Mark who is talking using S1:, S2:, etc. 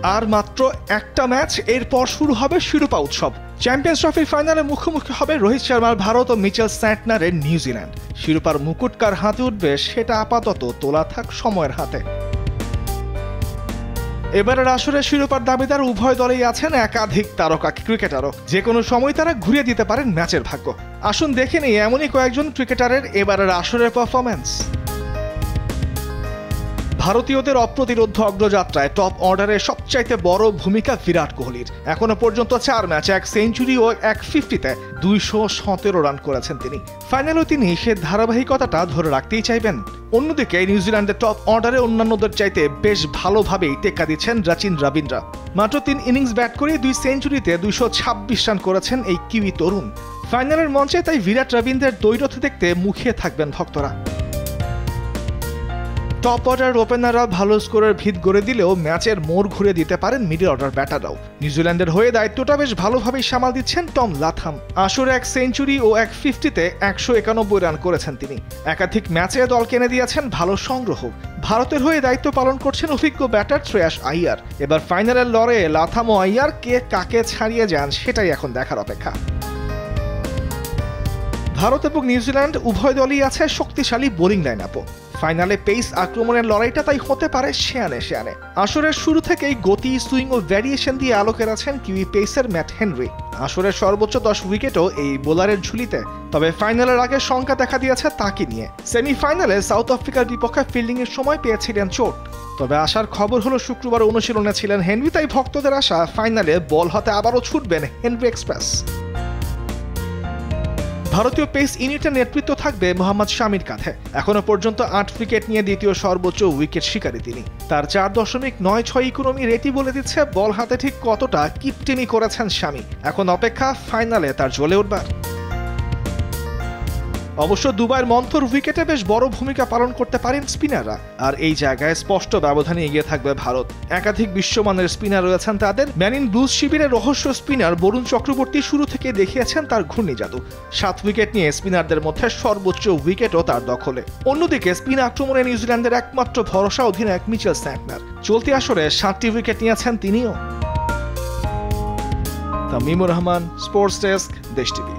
S1: আর মাত্র একটা ম্যাচ, এরপর শুরু হবে শিরোপা উৎসব। চ্যাম্পিয়ন্স ট্রফির ফাইনালে মুখোমুখি হবে রোহিত শর্মার ভারত ও মিচেল স্যান্টনারের নিউজিল্যান্ড। শিরোপার মুকুট কার হাতে উঠবে সেটা আপাতত তোলা থাক সময়ের হাতে। এবারের আসরে শিরোপার দাবিদার উভয় দলেই আছেন একাধিক তারকা ক্রিকেটারও। যে কোনো সময় তারা ঘুরিয়ে দিতে পারেন ম্যাচের ভাগ্য। আসুন দেখে নিই এমনই কয়েকজন ক্রিকেটারের এবারের আসরের পারফরম্যান্স। ভারতীয়দের অপ্রতিরোধ্য অগ্রযাত্রায় টপ অর্ডারে সবচাইতে বড় ভূমিকা বিরাট কোহলির। এখনো পর্যন্ত 4 ম্যাচে 1 সেঞ্চুরি ও 1 50-তে 217 রান করেছেন তিনি। ফাইনালেও তিনি সে ধারাবাহিকতাটা ধরে রাখতেই চাইবেন। অন্যদিকে নিউজিল্যান্ডের টপ অর্ডারে অন্যান্যদের চাইতে বেশ ভালোভাবেই টেক্কা দিচ্ছেন রচিন রবীন্দ্র। মাত্র 3 ইনিংস ব্যাট করে 2 সেঞ্চুরিতে 226 রান করেছেন এই কিউই তরুণ। ফাইনালের মঞ্চে তাই বিরাট রবীন্দ্রের দ্বৈরথ দেখতে মুখিয়ে থাকবেন ভক্তরা। টপ অর্ডার ওপেনাররা ভালো স্কোরের ভিত গড়ে দিলেও ম্যাচের মোড় ঘুরে দিতে পারেন মিডল অর্ডার ব্যাটাররাও। নিউজিল্যান্ডের হয়ে দায়িত্বটা বেশ ভালোভাবেই সামাল দিচ্ছেন টম লাথাম। আসরে 1 সেঞ্চুরি ও 1 50-তে 191 রান করেছেন তিনি। একাধিক ম্যাচে দলকে এনে দিয়েছেন ভালো সংগ্রহ। ভারতের হয়ে দায়িত্ব পালন করছেন অভিজ্ঞ ব্যাটার শ্রেয়াস আইয়ার। এবার ফাইনালের লড়াইয়ে লাথাম ও আইয়ার কে কাকে ছাড়িয়ে যান সেটাই এখন দেখার অপেক্ষা। ভারত এবং নিউজিল্যান্ড উভয় দলই আছে শক্তিশালী বোলিং লাইন আপও। ফাইনালে পেস আক্রমণের লড়াইটা তাই হতে পারে শেয়ানে শেয়ানে। আসরের শুরু থেকেই গতি, সুইং ও ভ্যারিয়েশন দিয়ে আলোকে আছেন কিউই পেসার ম্যাট হেনরি। আসরের সর্বোচ্চ 10 উইকেটও এই বোলারের ঝুলিতে। তবে ফাইনালের আগে শঙ্কা দেখা দিয়েছে তাকে নিয়ে। সেমিফাইনালে সাউথ আফ্রিকার বিপক্ষে ফিল্ডিং এর সময় পেয়েছিলেন চোট। তবে আসার খবর হলো শুক্রবার অনুশীলনে ছিলেন হেনরি, তাই ভক্তদের আশা ফাইনালে বল হাতে আবারও ছুটবেন হেনরি এক্সপ্রেস। ভারতীয় পেস ইউনিটের নেতৃত্ব থাকবে মোহাম্মদ শামির কাঁধে। এখনো পর্যন্ত 8 উইকেট নিয়ে দ্বিতীয় সর্বোচ্চ উইকেট শিকারী তিনি। তার 4.96 ইকোনমি রেটই বলে দিচ্ছে বল হাতে ঠিক কতটা কিপটিমি করেছেন শামি। এখন অপেক্ষা ফাইনালে তার জ্বলে উঠবার। অবশ্য দুবাইয়ের মন্থর উইকেটে বেশ বড় ভূমিকা পালন করতে পারেন স্পিনাররা। আর এই জায়গায় স্পষ্ট ব্যবধানে এগিয়ে থাকবে ভারত। একাধিক বিশ্বমানের স্পিনার রয়েছেন তাদের। ম্যান ইন ব্লুজ শিবিরের রহস্য স্পিনার বরুণ চক্রবর্তী শুরু থেকে দেখিয়েছেন তার ঘূর্ণি জাদু। 7 উইকেট নিয়ে স্পিনারদের মধ্যে সর্বোচ্চ উইকেটও তার দখলে। অন্যদিকে স্পিন আক্রমণে নিউজিল্যান্ডের একমাত্র ভরসা অধিনায়ক মিচেল স্যান্টনার। চলতি আসরে 7টি উইকেট নিয়েছেন তিনিও। তামিমুর রহমান, স্পোর্টস ডেস্ক, দেশ টিভি।